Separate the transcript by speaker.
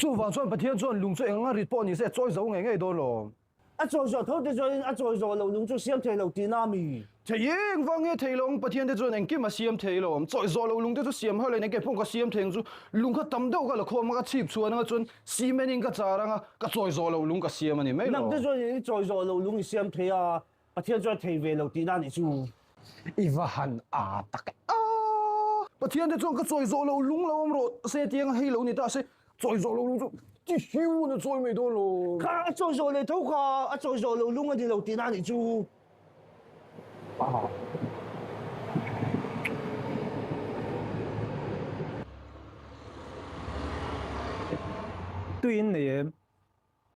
Speaker 1: chu wang chuan pathian chuan lung chu enga rit pawh ni se chawi zo nge dawn lo
Speaker 2: a chawi zo tho te chuan a chawi zo lo lung chu siam thei lo ti na mi
Speaker 1: theyeng wange theilong pathian te chuan engkim a siam theilom chawi zo lo lung te chu siam hole ne ke phong ka siam theng chu lung kha tam deuh ka la khom ka chip chuan nga chuan simening ka charanga ka chawi zo lo lung ka siam ani mai lo
Speaker 2: nam te chuan ni chawi zo lo lung ni siam thei a pathian chuan thei ve lo ti na ni chu
Speaker 1: iwahan a tak a pathian te chuan ka chawi zo lo lung lo om ro se tiang hei lo ni ta se chawi zo lo lung chu ti hiu na chawi mai dawn lo
Speaker 2: kha a chawi zo le tho kha a chawi zo lo lung ani lo ti na ni chu
Speaker 3: 对因嚟嘅